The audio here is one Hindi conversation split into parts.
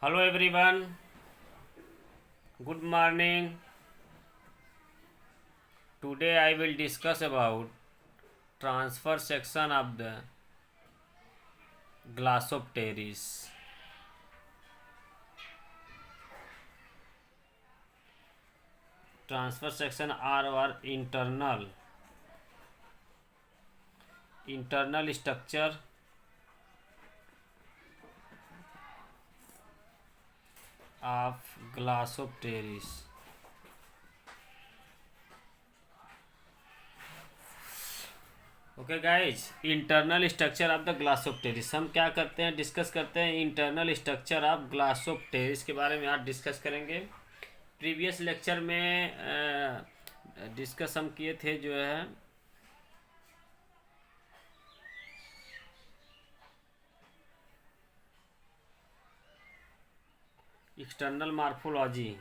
Hello everyone, good morning. Today I will discuss about transfer section of the Glossopteris. Transfer section are our internal structure of Glossopteris. Okay guys, internal structure of the Glossopteris हम क्या करते हैं, डिस्कस करते हैं इंटरनल स्ट्रक्चर ऑफ ग्लासोप्टेरिस के बारे में आज डिस्कस करेंगे। प्रीवियस लेक्चर में डिस्कस हम किए थे जो है एक्सटर्नल मार्फोलॉजी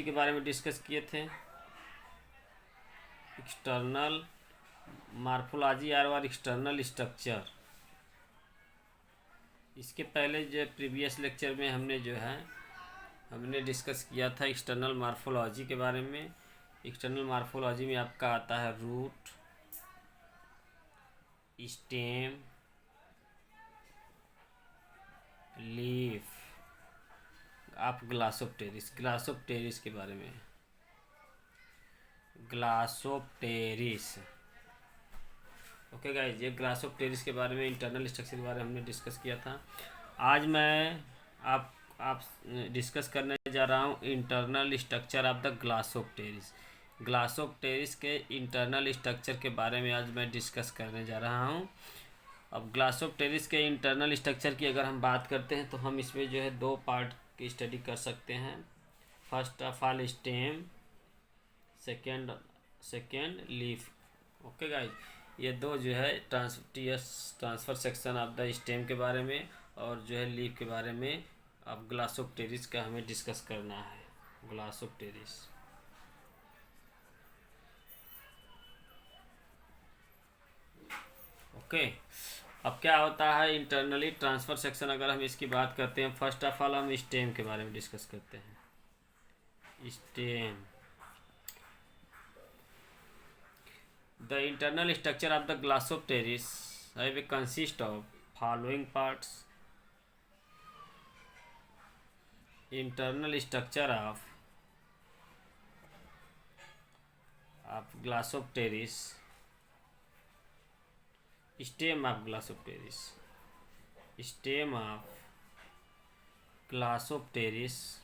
के बारे में डिस्कस किए थे। एक्सटर्नल मार्फोलॉजी और एक्सटर्नल स्ट्रक्चर, इसके पहले जो प्रीवियस लेक्चर में हमने डिस्कस किया था एक्सटर्नल मार्फोलॉजी के बारे में। एक्सटर्नल मार्फोलॉजी में आपका आता है रूट, स्टेम, लीफ ऑफ ग्लासोप्टेरिस के बारे में। ग्लासोप्टेरिस, ओके गाइज, ये ग्लासोप्टेरिस के बारे में इंटरनल स्ट्रक्चर के बारे में हमने डिस्कस किया था। आज मैं आप डिस्कस करने जा रहा हूँ इंटरनल स्ट्रक्चर ऑफ द ग्लासोप्टेरिस के इंटरनल स्ट्रक्चर के बारे में आज मैं डिस्कस करने जा रहा हूँ। अब ग्लासोप्टेरिस के इंटरनल स्ट्रक्चर की अगर हम बात करते हैं तो हम इसमें जो है दो पार्ट की स्टडी कर सकते हैं। First of all stem, second leaf. Okay guys, ये दो जो है transfer section of the stem के बारे में और जो है लीफ के बारे में अब ग्लासोप्टेरिस का हमें डिस्कस करना है। ग्लासोप्टेरिस, ओके। अब क्या होता है इंटरनली ट्रांसफर सेक्शन, अगर हम इसकी बात करते हैं, फर्स्ट ऑफ ऑल हम स्टेम के बारे में डिस्कस करते हैं। Stem, the internal structure of the Glossopteris will consist of following parts. Internal structure of Glossopteris, stem of Glossopteris,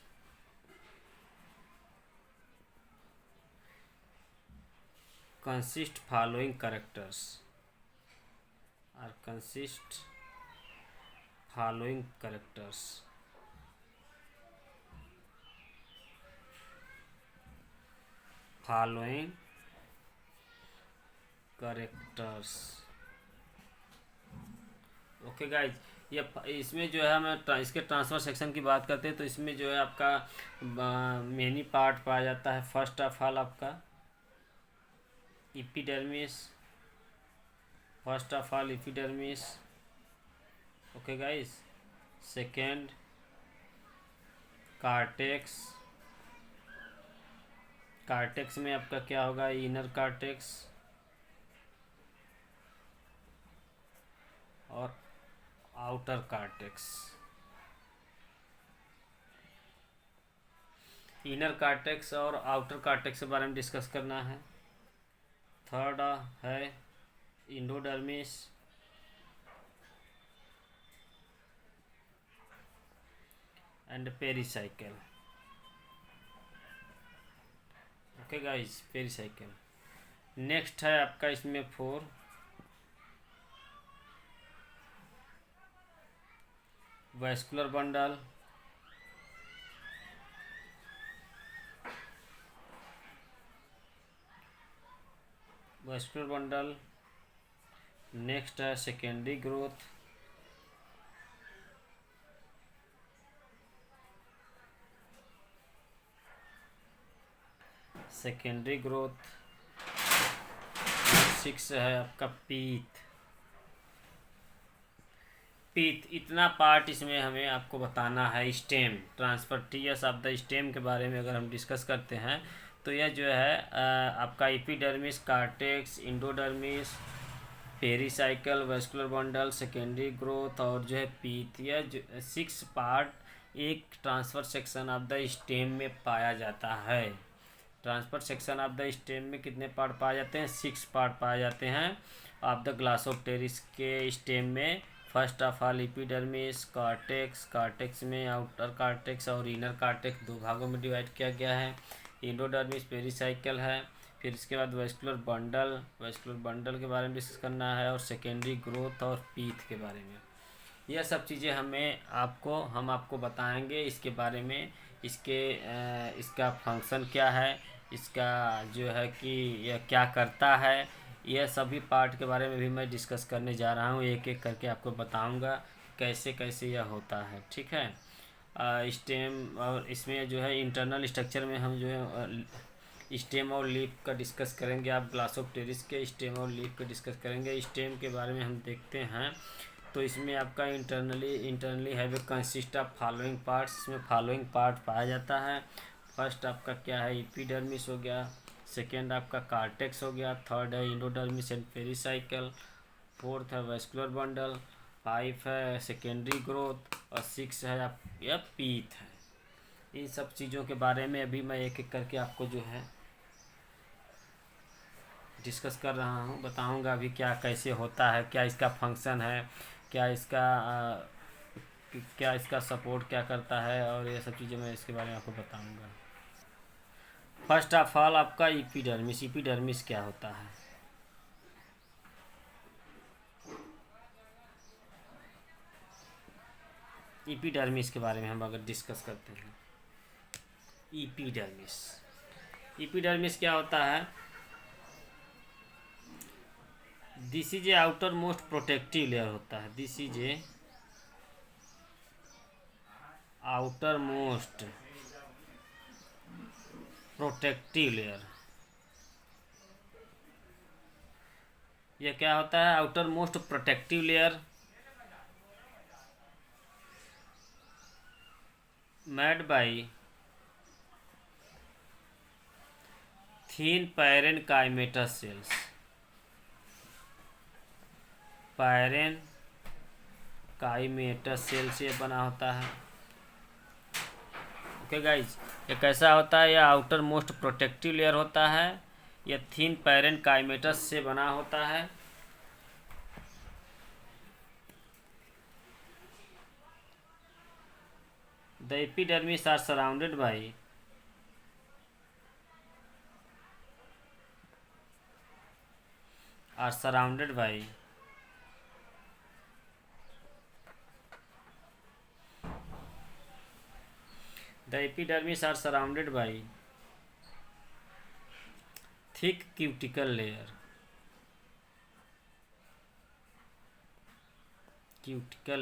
consist following characters or consist following characters. Okay guys, ये इसमें जो है हम इसके ट्रांसफर सेक्शन की बात करते हैं तो इसमें जो है आपका मेनी पार्ट पाया जाता है। फर्स्ट ऑफ ऑल आपका epidermis, okay guys. Second cortex में आपका क्या होगा, इनर कार्टेक्स और आउटर कार्टेक्स। इनर कार्टेक्स और आउटर कार्टेक्स के बारे में डिस्कस करना है। थर्ड है endodermis, and pericycle. Okay guys, pericycle. Next है आपका इसमें 4 वैस्कुलर बंडल, नेक्स्ट है सेकेंडरी ग्रोथ, सेकेंडरी ग्रोथ। 6 है आपका पीथ, पीथ, इतना पार्ट इसमें हमें आपको बताना है। Stem, transfer of the stem के बारे में अगर हम डिस्कस करते हैं तो यह जो है आपका epidermis, cortex, endodermis, pericycle, vascular bundle, secondary growth और जो है पीथ, यह जो 6 पार्ट एक transfer section of the stem में पाया जाता है। Transfer section of the stem में कितने पार्ट पाए जाते हैं? 6 पार्ट पाए जाते हैं ऑफ द ग्लासोप्टेरिस के स्टेम में। First of all epidermis, cortex, cortex में आउटर कार्टेक्स और इनर कार्टेक्स 2 भागों में डिवाइड किया गया है। इंडोडर्मिस, पेरिसाइकल है। फिर इसके बाद वेस्कुलर बंडल, वेस्कुलर बंडल के बारे में डिस्कस करना है, और सेकेंडरी ग्रोथ और पीथ के बारे में। यह सब चीज़ें हम आपको बताएंगे इसके बारे में। इसका फंक्शन क्या है, इसका जो है कि यह क्या करता है, यह सभी पार्ट के बारे में भी मैं डिस्कस करने जा रहा हूँ। एक एक करके आपको बताऊँगा कैसे कैसे यह होता है, ठीक है। स्टेम, और इसमें जो है इंटरनल स्ट्रक्चर में हम जो है स्टेम और लीफ का डिस्कस करेंगे। आप ग्लासोप्टेरिस के स्टेम और लीफ का डिस्कस करेंगे। स्टेम के बारे में हम देखते हैं तो इसमें आपका internally have a consist of following parts. इसमें फॉलोइंग पार्ट पाया जाता है। फर्स्ट आपका क्या है? एपिडर्मिस हो गया। सेकेंड आपका कार्टेक्स हो गया। थर्ड है इंडोडर्मिस एंड पेरिसाइकल। फोर्थ है वेस्कुलर बंडल। 5 है सेकेंडरी ग्रोथ। और 6 है या पीथ है। इन सब चीज़ों के बारे में अभी मैं एक एक करके आपको जो है डिस्कस कर रहा हूँ, बताऊँगा अभी क्या कैसे होता है, क्या इसका फंक्शन है, क्या इसका सपोर्ट क्या करता है, और ये सब चीज़ें मैं इसके बारे में आपको बताऊँगा। फर्स्ट ऑफ ऑल आपका एपिडर्मिस। एपिडर्मिस क्या होता है? एपिडर्मिस के बारे में हम अगर डिस्कस करते हैं, एपिडर्मिस, एपिडर्मिस क्या होता है? This is a outer most protective layer होता है। This is a outer most protective layer. यह क्या होता है? Outer most protective layer made by thin parenchymatous cells. Parenchymatous cell से बना होता है। ओके गाइज, ये कैसा होता है? यह आउटर मोस्ट प्रोटेक्टिव लेयर होता है। यह थिन पैरेनकाइमेटस से बना होता है। The epidermis are surrounded by The epidermis are surrounded by thick cuticle layer. Cuticle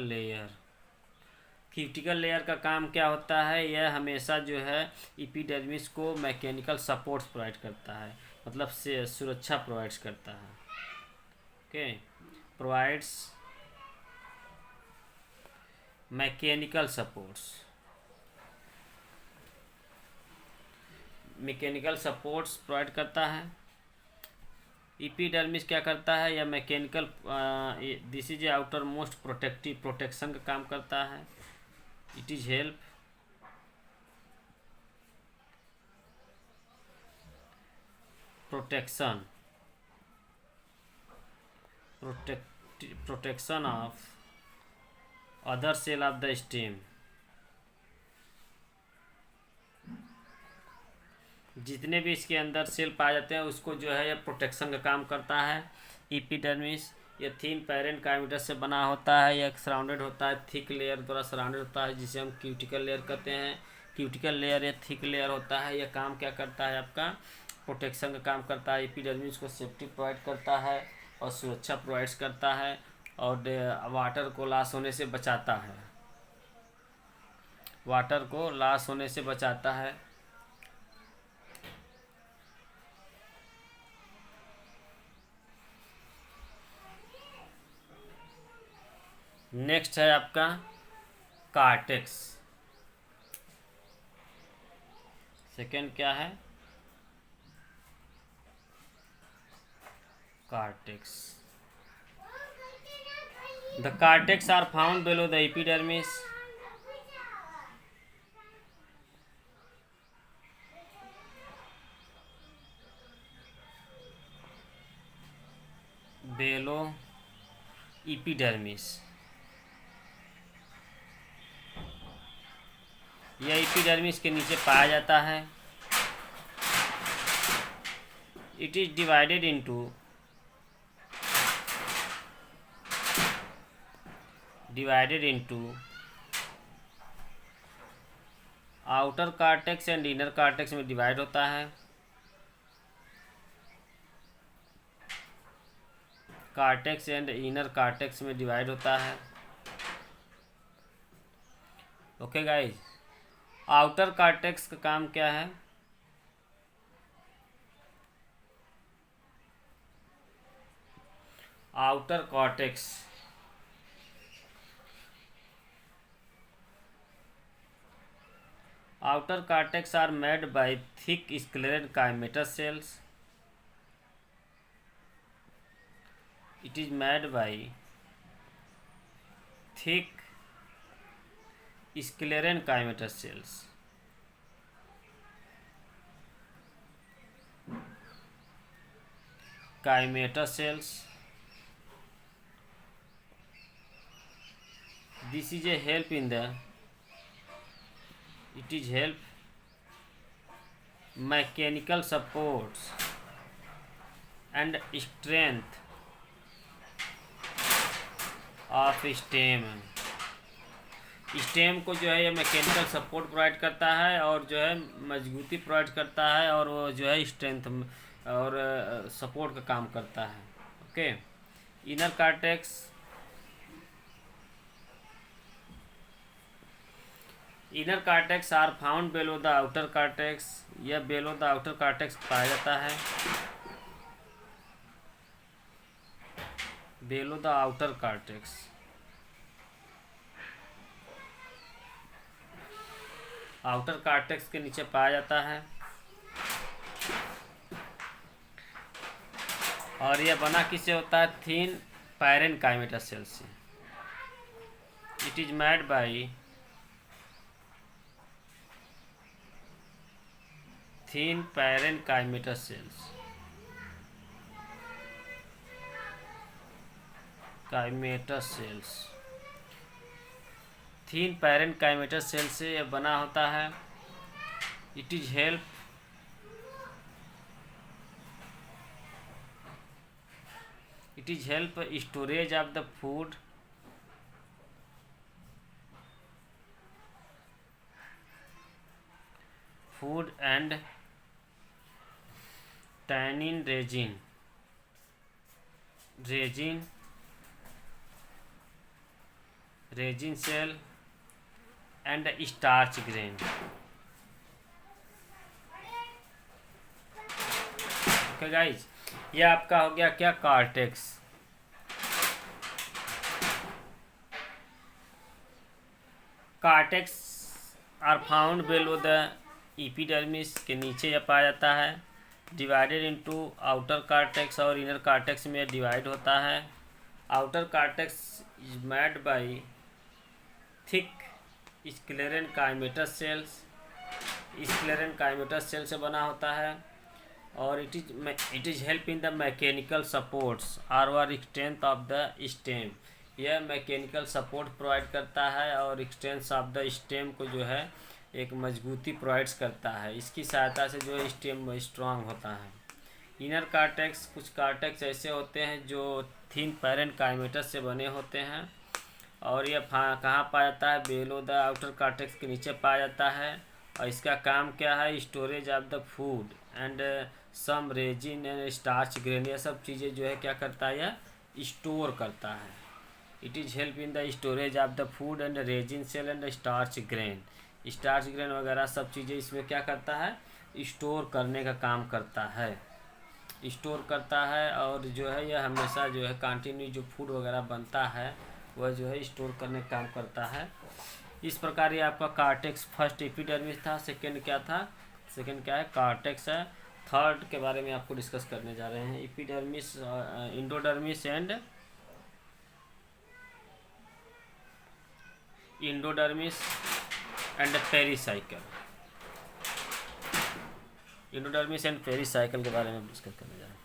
layer का काम क्या होता है? यह हमेशा जो है एपिडर्मिस को मैकेनिकल सपोर्ट्स प्रोवाइड करता है, मतलब से सुरक्षा प्रोवाइड्स करता है। Okay, provides mechanical supports provide करता है। एपिडर्मिस क्या करता है? या mechanical, this is outermost protection का काम करता है। It is help protection of other cell of the stem. जितने भी इसके अंदर सेल पाए जाते हैं उसको जो है यह प्रोटेक्शन का काम करता है। एपिडर्मिस यह थिन पैरेनकाइमेटस से बना होता है। यह सराउंडेड होता है थिक लेयर द्वारा सराउंडेड होता है, जिसे हम क्यूटिकल लेयर कहते हैं। क्यूटिकल लेयर या थिक लेयर होता है। यह काम क्या करता है? आपका प्रोटेक्शन का काम करता है। एपिडर्मिस को सेफ्टी प्रोवाइड करता है और सुरक्षा प्रोवाइड्स करता है, और वाटर को लॉस होने से बचाता है। नेक्स्ट है आपका कार्टेक्स। सेकेंड क्या है? Cortex. The cortex are found below the epidermis. Below epidermis. यह एपिडर्मिस के नीचे पाया जाता है। It is divided into outer cortex and inner cortex में डिवाइड होता है। कार्टेक्स एंड इनर कार्टेक्स में डिवाइड होता है। ओके गाइज, आउटर कार्टेक्स का काम क्या है? Outer cortex are made by thick scleral chimeter cells. It is made by thick scleral chimeter cells. This is a help in the mechanical supports and strength of stem को जो है ये मैकेनिकल सपोर्ट प्रोवाइड करता है और जो है मजबूती प्रोवाइड करता है और वो जो है स्ट्रेंथ और सपोर्ट का काम करता है। Okay, inner cortex are found below the outer cortex. यह बेलो द आउटर कार्टेक्स पाया जाता है। बेलो द आउटर कार्टेक्स के नीचे पाया जाता है और यह बना किससे होता है? थिन पैरेनकाइमेटा सेल से। It is made by thin parenchymata cells. Thin parenchymata cell से यह बना होता है। It is help storage of the food and tannin resin cell and starch grain। Okay guys, ये आपका हो गया क्या? Cortex. Cortex are found below the epidermis के नीचे यह पाया जाता है। डिवाइडेड इनटू आउटर कार्टेक्स और इनर कार्टेक्स में डिवाइड होता है। Outer cortex is made by thick sclerenchymatous cell से बना होता है और it is help in the mechanical supports और स्ट्रेंथ ऑफ द स्टेम। यह मैकेनिकल सपोर्ट प्रोवाइड करता है और स्ट्रेंथ ऑफ द स्टेम को जो है एक मजबूती प्रोवाइड्स करता है। इसकी सहायता से जो स्टेम स्ट्रांग होता है। इनर कार्टेक्स, कुछ कार्टेक्स ऐसे होते हैं जो थिन पैरेनकाइमेटस से बने होते हैं और यह कहाँ पाया जाता है? बेलो द आउटर कार्टेक्स के नीचे पाया जाता है और इसका काम क्या है? Storage of the food and some resin and starch grain. यह सब चीज़ें जो है क्या करता है? यह स्टोर करता है। It is help in the storage of the food and resin cell and starch grain वगैरह सब चीज़ें इसमें क्या करता है? स्टोर करने का काम करता है। और जो है यह हमेशा जो है कंटिन्यू जो फूड वगैरह बनता है वह जो है स्टोर करने का काम करता है। इस प्रकार ये आपका कार्टेक्स फर्स्ट एपिडर्मिस था। सेकंड क्या था? सेकंड क्या है? कार्टेक्स है। थर्ड के बारे में आपको डिस्कस करने जा रहे हैं, epidermis, endodermis and pericycle. Endodermis and pericycle के बारे में डिस्कस करने जा रहे हैं।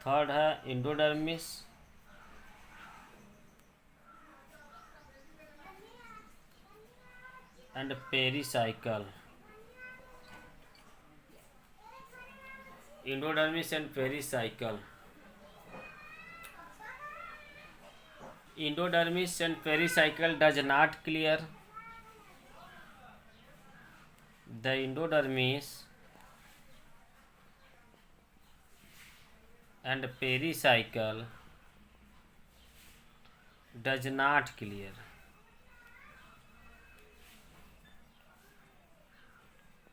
थर्ड है endodermis and pericycle. Endodermis and pericycle. Endodermis and pericycle does not clear. The endodermis and pericycle does not clear.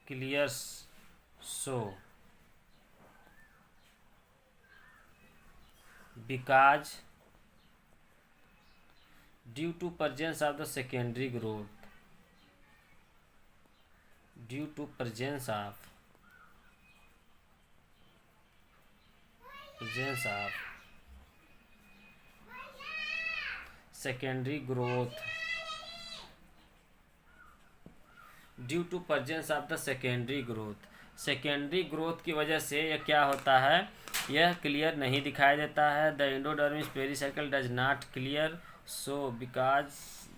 Clears so because due to presence of the secondary growth, due to presence of secondary growth, due to presence of the secondary growth, secondary growth की वजह से यह क्या होता है? यह क्लियर नहीं दिखाई देता है। The endodermis pericycle does not clear so because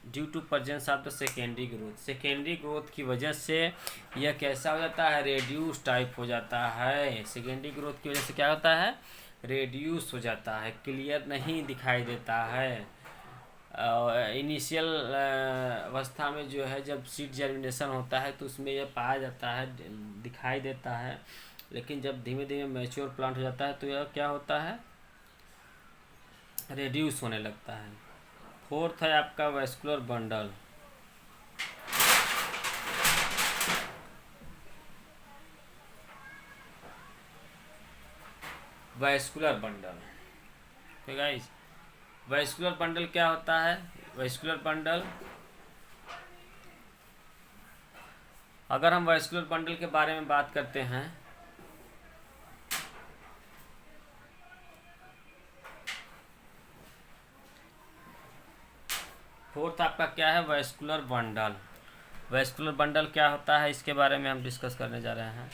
due to presence of the secondary growth, secondary growth की वजह से यह कैसा हो जाता है? रेड्यूस टाइप हो जाता है। सेकेंडरी ग्रोथ की वजह से क्या होता है? रेड्यूस हो जाता है, क्लियर नहीं दिखाई देता है। इनिशियल अवस्था में जो है, जब सीड जर्मिनेशन होता है तो उसमें यह पाया जाता है, दिखाई देता है। लेकिन जब धीमे धीमे मैच्योर प्लांट हो जाता है तो यह क्या होता है? रेड्यूस होने लगता है। फोर्थ है आपका वैस्कुलर बंडल। वैस्कुलर बंडल, तो गाइस वैस्कुलर बंडल क्या होता है? वैस्कुलर बंडल, अगर हम वैस्कुलर बंडल के बारे में बात करते हैं फोर्थ आपका क्या है? Vascular bundle. वैस्कुलर बंडल क्या होता है, इसके बारे में हम डिस्कस करने जा रहे हैं।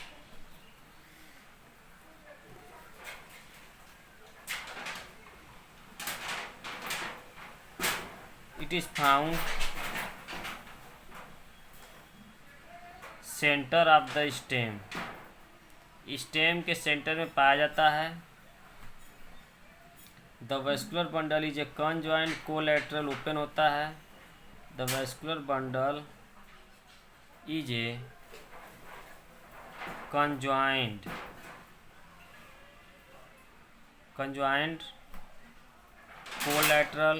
It is found centre of the stem, stem के सेंटर में पाया जाता है। The vascular bundle is A conjoint collateral open होता है। The vascular bundle is A conjoined collateral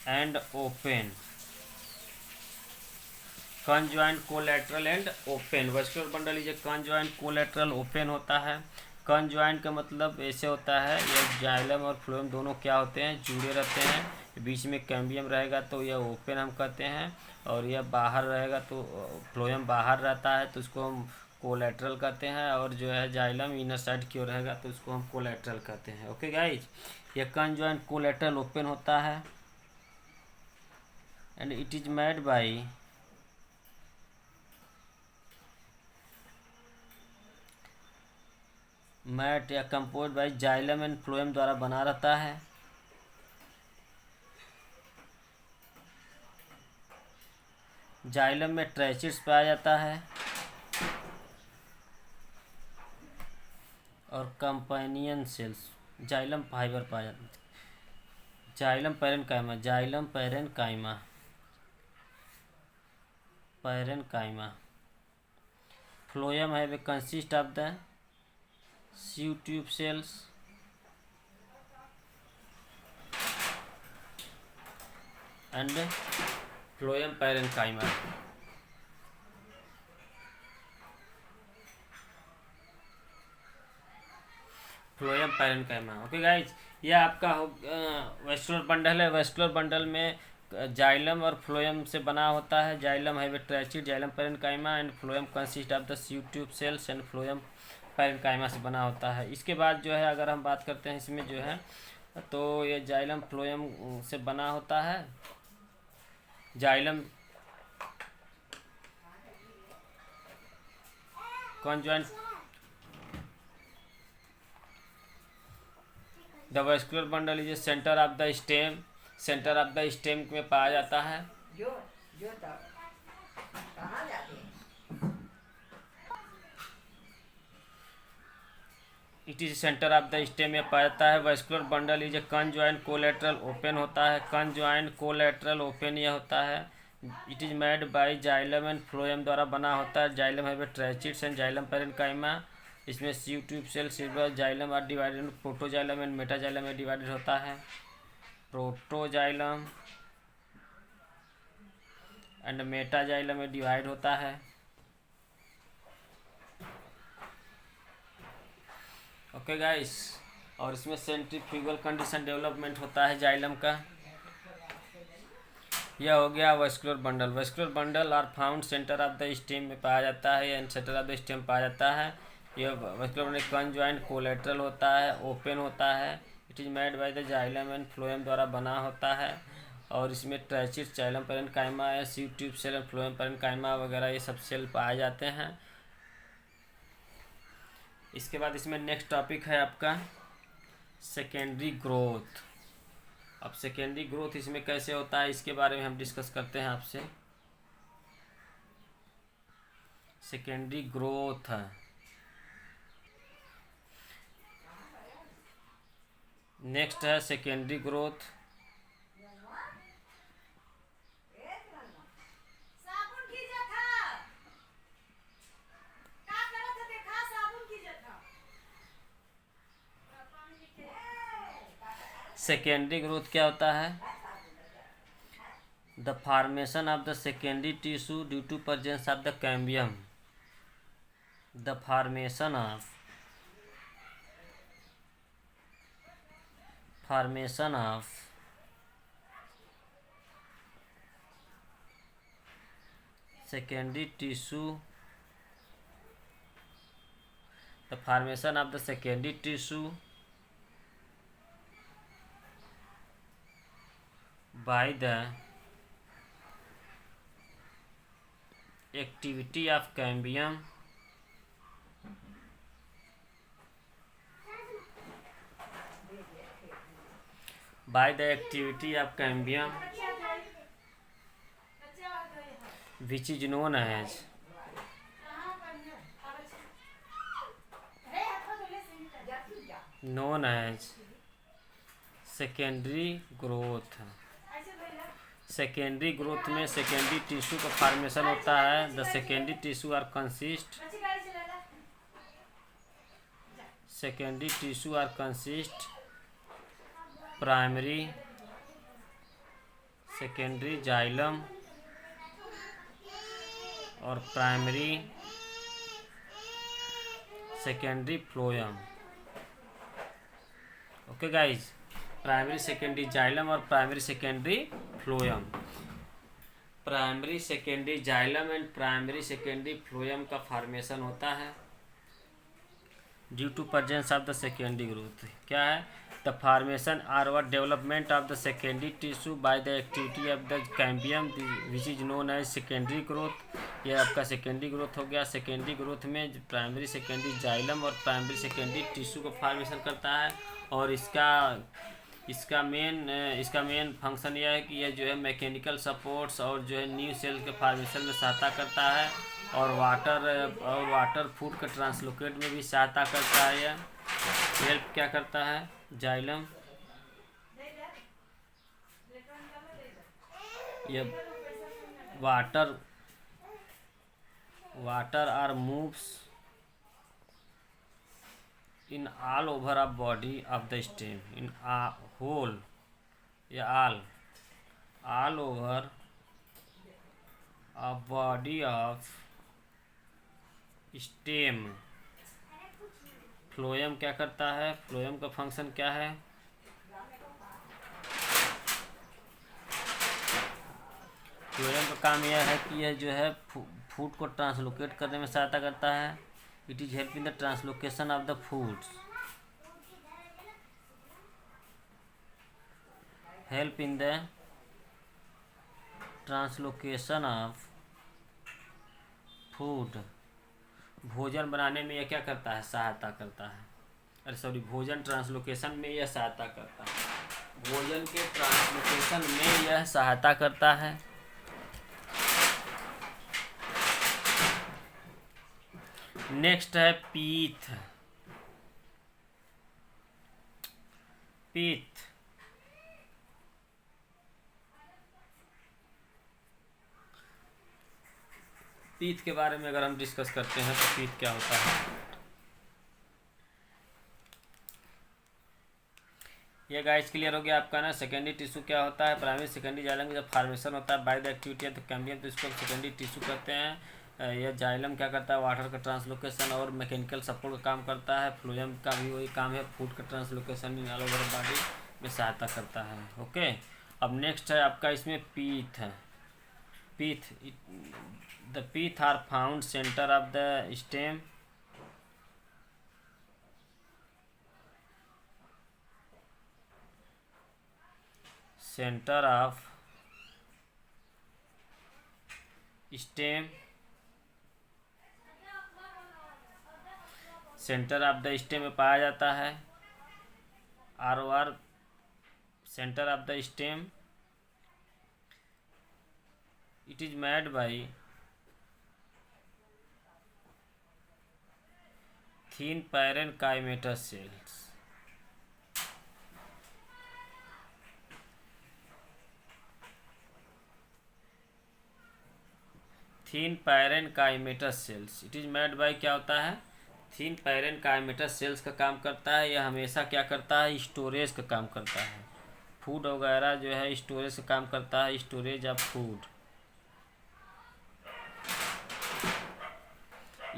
and open, conjoined collateral and open। Vascular bundle is A conjoined collateral open होता है। कंजॉइंट का मतलब ऐसे होता है, यह जाइलम और फ्लोएम दोनों क्या होते हैं? जुड़े रहते हैं। बीच में कैम्बियम रहेगा तो यह ओपन हम कहते हैं, और यह बाहर रहेगा तो फ्लोएम बाहर रहता है तो उसको हम कोलैटरल कहते हैं, और जो है जाइलम इनर साइड की ओर रहेगा तो उसको हम कोलैटरल कहते हैं। ओके गाइज, यह कंजॉइंट कोलैटरल ओपन होता है and it is made by made या compose by xylem and phloem द्वारा बना रहता है। जाइलम में ट्रैचिड्स पाया जाता है और कंपेनियन सेल्स, जाइलम फाइबर पाया जाता है। Xylem parenchyma, xylem parenchyma. Phloem है consist of the sieve tube cells and phloem parenchyma. Phloem parenchyma. Okay guys, यह आपका हो वेस्कुलर बंडल है। वेस्कुलर बंडल में जाइलम और फ्लोएम से बना होता है। जाइलम है tracheid, xylem parenchyma and phloem consist of the sieve tube cells and phloem parenchyma से बना होता है। इसके बाद जो है अगर हम बात करते हैं इसमें जो है तो ये जाइलम फ्लोएम से बना होता है। Xylem conjoint the vascular bundle is centre of the stem. Centre of the stem में पाया जाता है। It is centre of the stem में पाया जाता है। Vascular bundle is a conjoint collateral open होता है। कंजॉइंट कोलेटरल ओपन यह होता है। It is made by xylem and phloem द्वारा बना होता है। जाइलम है ट्रैचिड्स एंड जाइलम पैरेन्काइमा। इसमें sieve tube cell silver xylem are divided. Protoxylem and metaxylem में डिवाइडेड होता है। प्रोटोजाइलम एंड मेटाजाइलम में डिवाइड होता है। ओके गाइस, और इसमें सेंट्रीफ्यूगल कंडीशन डेवलपमेंट होता है जाइलम का। यह हो गया vascular bundle. Vascular bundle are found centre of the stem में पाया जाता है and centre of the stem पाया जाता है। यह वेस्कुलर बंडल कंजॉइंट कोलेटरल होता है, ओपन होता है। It is made by the xylem and phloem द्वारा बना होता है। और इसमें ट्रैचिड, जाइलम पैरेन्काइमा या sieve tube cell and phloem parenchyma वगैरह ये सब सेल पाए जाते हैं। इसके बाद इसमें नेक्स्ट टॉपिक है आपका सेकेंडरी ग्रोथ। अब सेकेंडरी ग्रोथ इसमें कैसे होता है इसके बारे में हम डिस्कस करते हैं आपसे। सेकेंडरी ग्रोथ नेक्स्ट है सेकेंडरी ग्रोथ। सेकेंडरी ग्रोथ क्या होता है? The formation of the secondary tissue due to presence of the cambium. The formation of secondary tissue, the formation of the secondary tissue by the activity of cambium which is known as secondary growth. Secondary growth में सेकेंडरी टिश्यू का फॉर्मेशन होता है। The secondary tissue are consist primary, secondary xylem और primary secondary phloem. Okay guys, primary secondary xylem और primary secondary phloem. Primary secondary xylem and primary secondary phloem का फॉर्मेशन होता है due to presence of the secondary growth. क्या है? द फॉर्मेशन आर व development of the secondary tissue by the activity of the cambium which is known as secondary growth. यह आपका सेकेंडरी ग्रोथ हो गया। सेकेंडरी ग्रोथ में प्राइमरी सेकेंडरी जाइलम और प्राइमरी सेकेंडरी टिश्यू को फॉर्मेशन करता है। और इसका मेन फंक्शन यह है कि यह जो है मैकेनिकल सपोर्ट्स और जो है न्यू सेल के फॉर्मेशन में सहायता करता है और वाटर फूड का ट्रांसलोकेट में भी सहायता करता है। यह हेल्प क्या करता है? जाइलम ये water are moves in all over a body of the stem in a whole या all all over a body of stem. Phloem क्या करता है, फ्लोएम का फंक्शन क्या है, फ्लोएम का काम यह है कि यह जो है फूड को ट्रांसलोकेट करने में सहायता करता है। It is help in the translocation of the foods, help in the translocation of food. भोजन बनाने में यह क्या करता है, सहायता करता है। अरे सॉरी, भोजन ट्रांसलोकेशन में यह सहायता करता है, भोजन के ट्रांसलोकेशन में यह सहायता करता है। नेक्स्ट है पीथ। पीथ पीथ के बारे में अगर हम डिस्कस करते हैं तो पीथ क्या होता है। ये गाइस क्लियर हो गया आपका ना। सेकेंडरी टिश्यू क्या होता है, प्राइमरी सेकेंडरी जाइलम का जब फॉर्मेशन होता है bye the activity of the cambium तो इसको सेकेंडरी टिश्यू कहते हैं। यह जाइलम क्या करता है, वाटर का ट्रांसलोकेशन और मैकेनिकल सपोर्ट का काम करता है। फ्लोएम का भी वही काम है, फूड का translocation in all over body में सहायता करता है। ओके, अब नेक्स्ट है आपका इसमें पीथ है। Pith, the pith are found centre of the stem, centre of stem, centre of the stem में पाया जाता है। Or O R, centre of the stem. It is made by thin parenchymatous cells. Thin parenchymatous cells, it is made by क्या होता है, थीन पैरेनकाइमेटस सेल्स का काम करता है। यह हमेशा क्या करता है, स्टोरेज का काम करता है। फूड वगैरह जो है स्टोरेज का काम करता है, storage of food,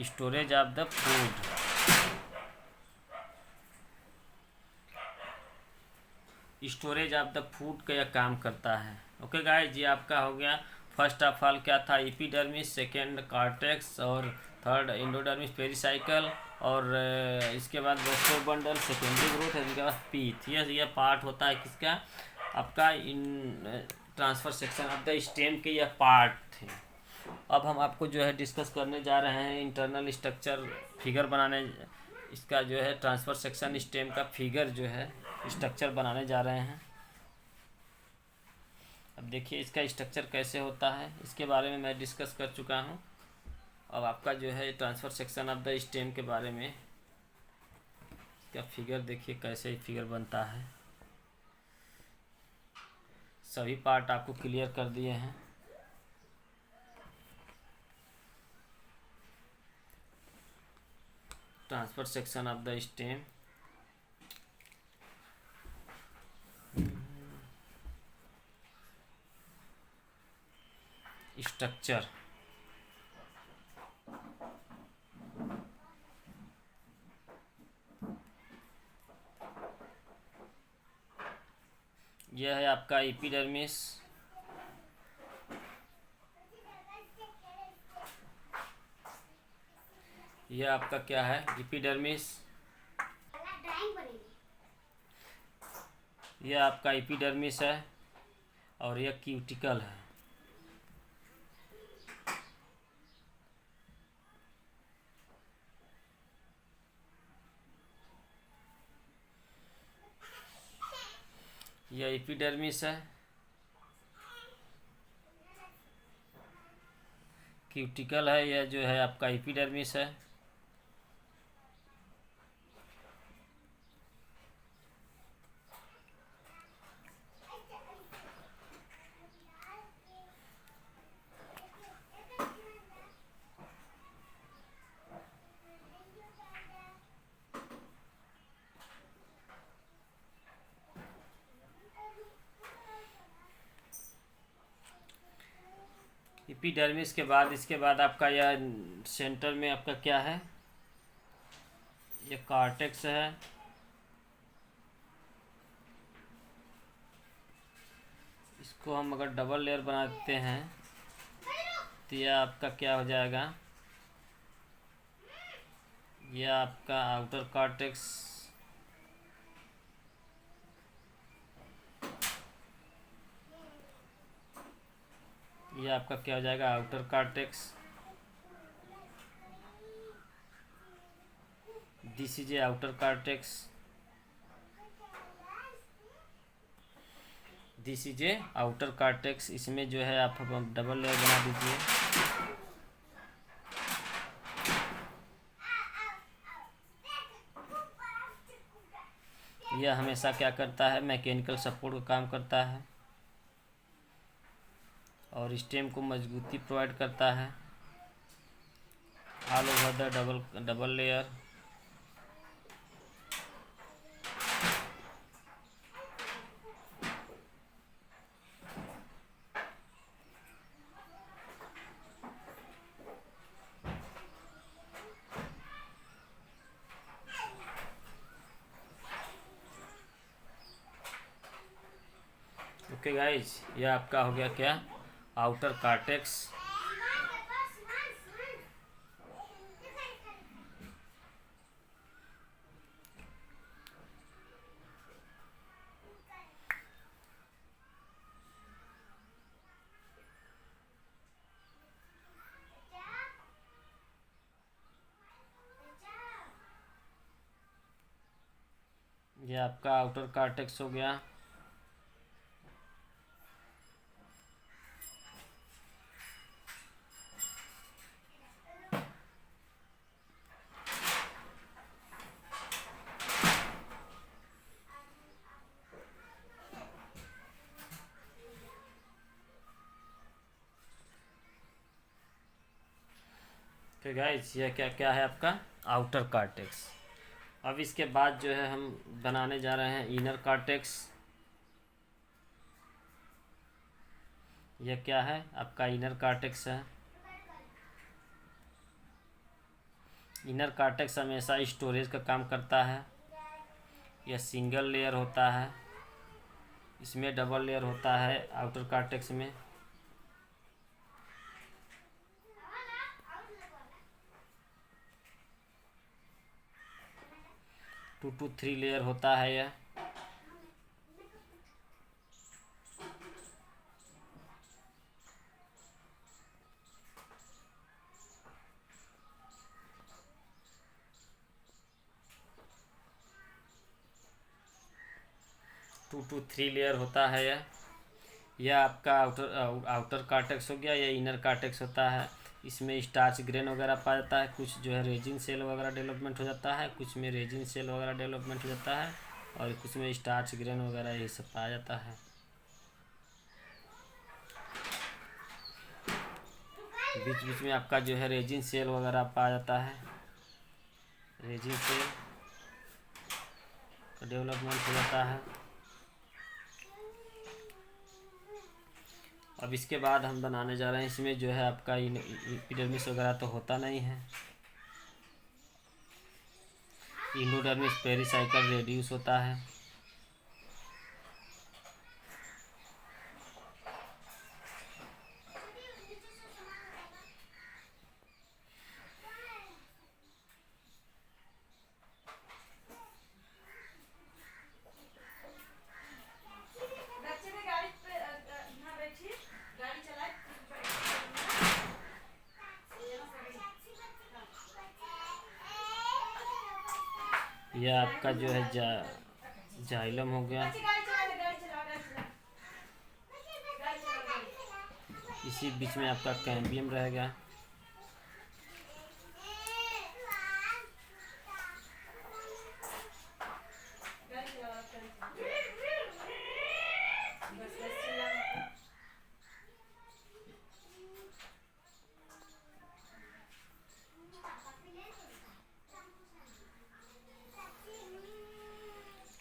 storage of the food. Storage of the food का यह काम करता है। ओके गाइस, ये आपका हो गया। फर्स्ट ऑफ ऑल क्या था, एपिडर्मिस, सेकेंड कॉर्टेक्स और थर्ड एंडोडर्मिस पेरिसाइकल और इसके बाद वेस्टर बंडल, सेकेंडरी ग्रोथ है, इसके बाद पीथ। यह पार्ट होता है किसका, आपका in transverse section of the stem के यह पार्ट थे। अब हम आपको जो है डिस्कस करने जा रहे हैं इंटरनल स्ट्रक्चर, फिगर बनाने, इसका जो है ट्रांसफर सेक्शन स्टेम का फिगर जो है स्ट्रक्चर बनाने जा रहे हैं। अब देखिए इसका स्ट्रक्चर कैसे होता है, इसके बारे में मैं डिस्कस कर चुका हूँ। अब आपका जो है transfer section of the stem के बारे में इसका फिगर देखिए कैसे फिगर बनता है। सभी पार्ट आपको क्लियर कर दिए हैं। Transfer section of the stem, structure. यह है आपका एपिडर्मिस, यह आपका क्या है, एपिडर्मिस, यह आपका एपिडर्मिस है और यह क्यूटिकल है। यह एपिडर्मिस है, क्यूटिकल है, यह जो है आपका एपिडर्मिस है। एपिडर्मिस के बाद इसके बाद आपका यह सेंटर में आपका क्या है, ये कॉर्टेक्स है। इसको हम अगर डबल लेयर बना देते हैं तो यह आपका क्या हो जाएगा, यह आपका आउटर कॉर्टेक्स, ये आपका क्या हो जाएगा, outer cortex. This is a outer cortex, this is a outer cortex. इसमें जो है आप डबल लेयर बना दीजिए। यह हमेशा क्या करता है, मैकेनिकल सपोर्ट का काम करता है और स्टेम को मजबूती प्रोवाइड करता है all over the double layer. Okay guys, यह आपका हो गया क्या, आउटर कॉर्टेक्स। यह आपका आउटर कॉर्टेक्स हो गया। तो गाइस यह क्या क्या है आपका आउटर कॉर्टेक्स। अब इसके बाद जो है हम बनाने जा रहे हैं इनर कॉर्टेक्स। यह क्या है आपका इनर कॉर्टेक्स है। इनर कॉर्टेक्स हमेशा स्टोरेज का काम करता है। यह सिंगल लेयर होता है, इसमें डबल लेयर होता है आउटर कॉर्टेक्स में। 2 to 3 लेयर होता है यह। टू टू थ्री लेयर होता है यह आपका आउटर कॉर्टेक्स हो गया। यह इनर कॉर्टेक्स होता है। इसमें स्टार्च ग्रेन वगैरह पाया जाता है, कुछ जो है रेजिन सेल वगैरह डेवलपमेंट हो जाता है, कुछ में रेजिन सेल वगैरह डेवलपमेंट हो जाता है और कुछ में स्टार्च ग्रेन वगैरह ये सब पाया जाता है। बीच बीच में आपका जो है रेजिन सेल वगैरह पाया जाता है, रेजिन सेल का डेवलपमेंट हो जाता है। अब इसके बाद हम बनाने जा रहे हैं, इसमें जो है आपका एपिडर्मिस वगैरह तो होता नहीं है। इंडोडर्मिस पेरिसाइकल रेड्यूस होता है। यह आपका जो है जाइलम हो गया। इसी बीच में आपका कैम्बियम रहेगा।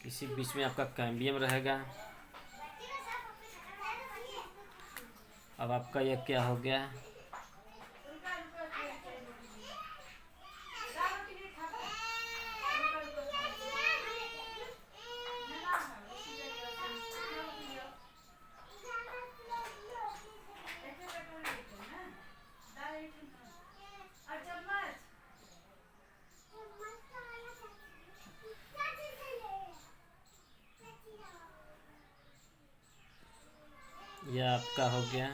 इसी बीच में आपका कैम्बियम रहेगा। अब आपका यह क्या हो गया, यह आपका हो गया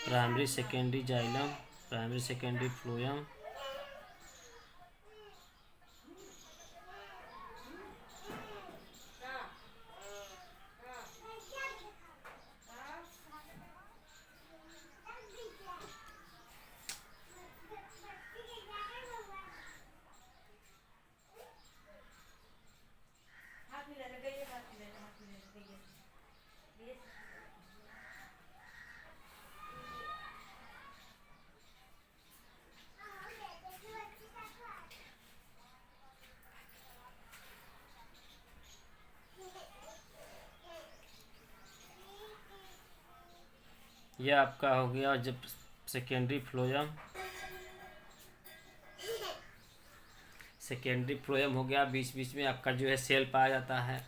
primary secondary xylem, primary secondary phloem. यह आपका हो गया जब सेकेंडरी फ्लोएम, सेकेंडरी फ्लोएम हो गया। बीच बीच में आपका जो है सेल पाया जाता है।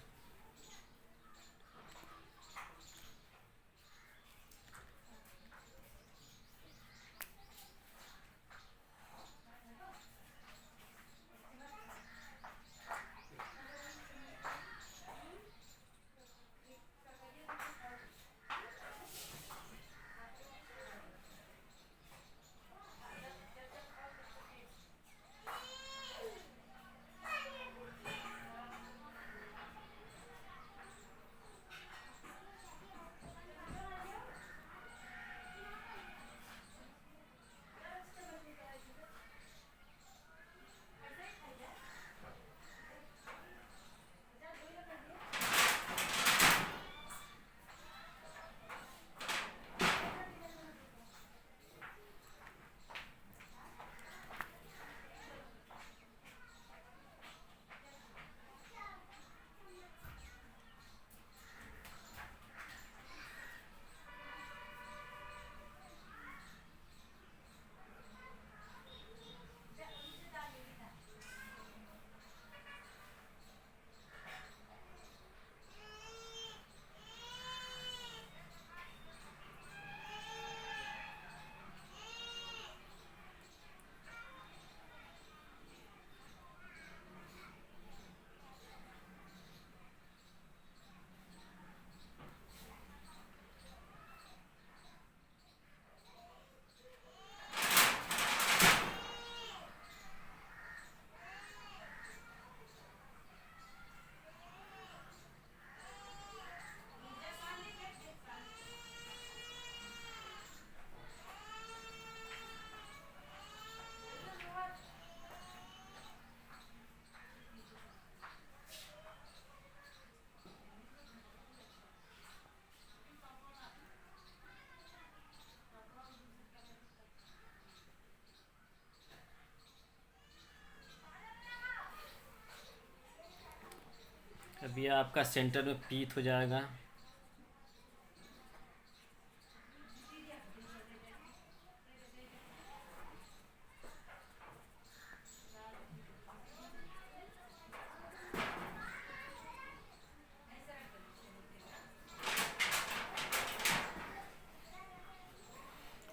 अभी आपका सेंटर में पीत हो जाएगा।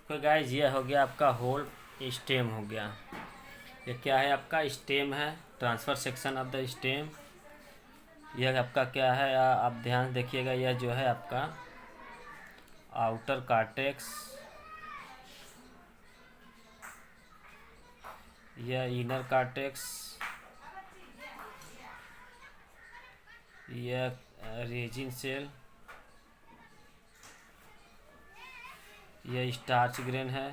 तो गाइस ये हो गया आपका होल स्टेम हो गया। ये क्या है आपका स्टेम है, transfer section of the stem. यह आपका क्या है, आप ध्यान से देखिएगा। यह जो है आपका आउटर कार्टेक्स, यह इनर कार्टेक्स, यह रेजिन सेल, यह स्टार्च ग्रेन है,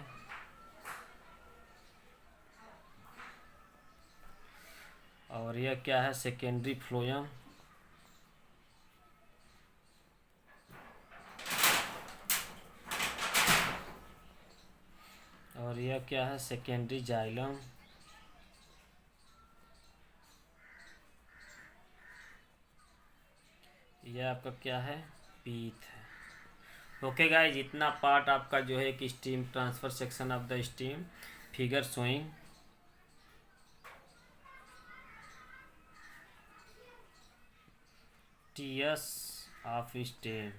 और यह क्या है सेकेंडरी फ्लोएम, और यह क्या है सेकेंडरी जाइलम, यह आपका क्या है पीथ है। ओके गाइस, इतना पार्ट आपका जो है कि stem transverse section of the stem figure showing TS of stem.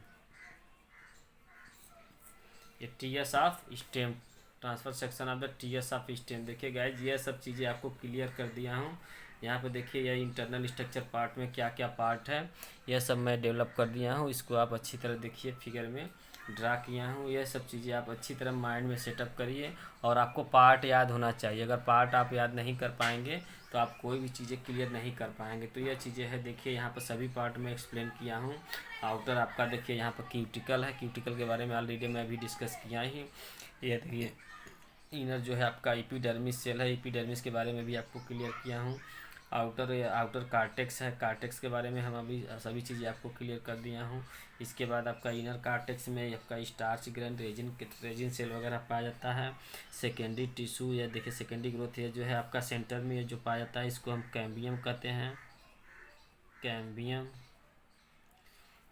ये TS of stem, transverse section of the TS of stem. देखिए गाइज, ये सब चीज़ें आपको क्लियर कर दिया हूँ यहाँ पे देखिए यह इंटरनल स्ट्रक्चर पार्ट में क्या क्या पार्ट है यह सब मैं डेवलप कर दिया हूँ। इसको आप अच्छी तरह देखिए, फिगर में ड्रा किया हूँ। यह सब चीज़ें आप अच्छी तरह माइंड में सेटअप करिए और आपको पार्ट याद होना चाहिए। अगर पार्ट आप याद नहीं कर पाएंगे तो आप कोई भी चीज़ें क्लियर नहीं कर पाएंगे। तो यह चीज़ें है, देखिए यहाँ पर सभी पार्ट में एक्सप्लेन किया हूँ। आउटर आपका देखिए यहाँ पर क्यूटिकल है, क्यूटिकल के बारे में ऑलरेडी मैं भी डिस्कस किया ही। ये देखिए इनर जो है आपका एपिडर्मिस सेल है, एपिडर्मिस के बारे में भी आपको क्लियर किया हूँ। आउटर आउटर कार्टेक्स है, कार्टेक्स के बारे में हम अभी सभी चीज़ें आपको क्लियर कर दिया हूँ। इसके बाद आपका इनर कार्टेक्स में आपका स्टार्च ग्रैंड रेजिन सेल वगैरह पाया जाता है। सेकेंडरी टिश्यू, या देखिए सेकेंडरी ग्रोथ ये जो है आपका सेंटर में ये जो पाया जाता है इसको हम कैम्बियम कहते हैं। कैम्बियम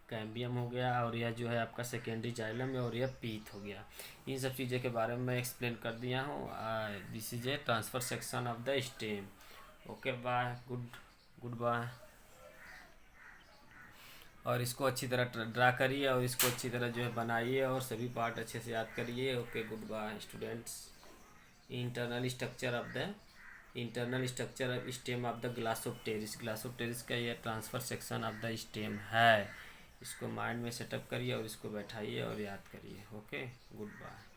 कैम्बियम हो गया, और यह जो है आपका सेकेंडरी जाइलम है, और यह पीथ हो गया। इन सब चीज़ों के बारे में मैं एक्सप्लेन कर दिया हूँ। This is a transfer section of the stem. Okay bye, goodbye. और इसको अच्छी तरह ड्रा करिए और इसको अच्छी तरह जो है बनाइए और सभी पार्ट अच्छे से याद करिए। Okay, good bye students. Internal structure of stem of the Glossopteris. Glossopteris का यह transverse section of the stem है। इसको माइंड में सेटअप करिए और इसको बैठाइए और याद करिए। Okay, good bye.